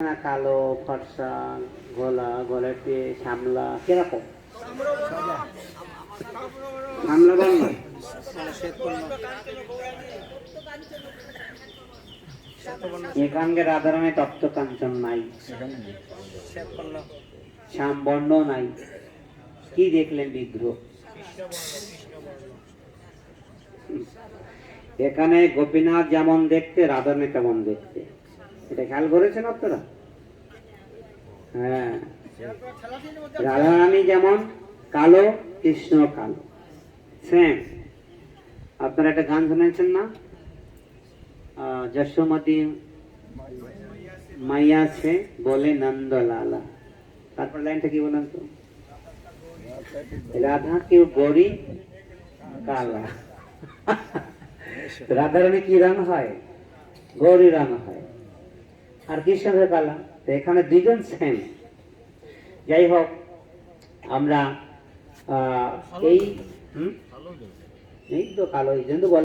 কালো, ফর্সা, গলাতে শ্যামলা, কিরকম? শ্যামলা বর্ণ। এখানকার রাধারানী তপ্ত কাঞ্চন নাই, শ্যাম বর্ণ নাই। কি দেখলেন বিগ্রহ? এখানে গোপীনাথ যেমন দেখতে, রাধারানী তেমন দেখতে। এটা খেয়াল করেছেন আপনারা? হ্যাঁ, রাধারানী যেমন কালো, কৃষ্ণ কালো, সেম। আপনারা একটা গান শুনেছেন না, যশোমতি মাইয়া সে বলে নন্দ লালা। তারপর লাইনটা কি বলেন তো? রাধা কেউ গরি কালা। রাধারানী কি রং হয়? গৌরী রং হয়, আর কৃষ্ণের কালা। তো এখানে দুইজন সেম। যাই হোক, আমরা এই তো কালো, এই জন্য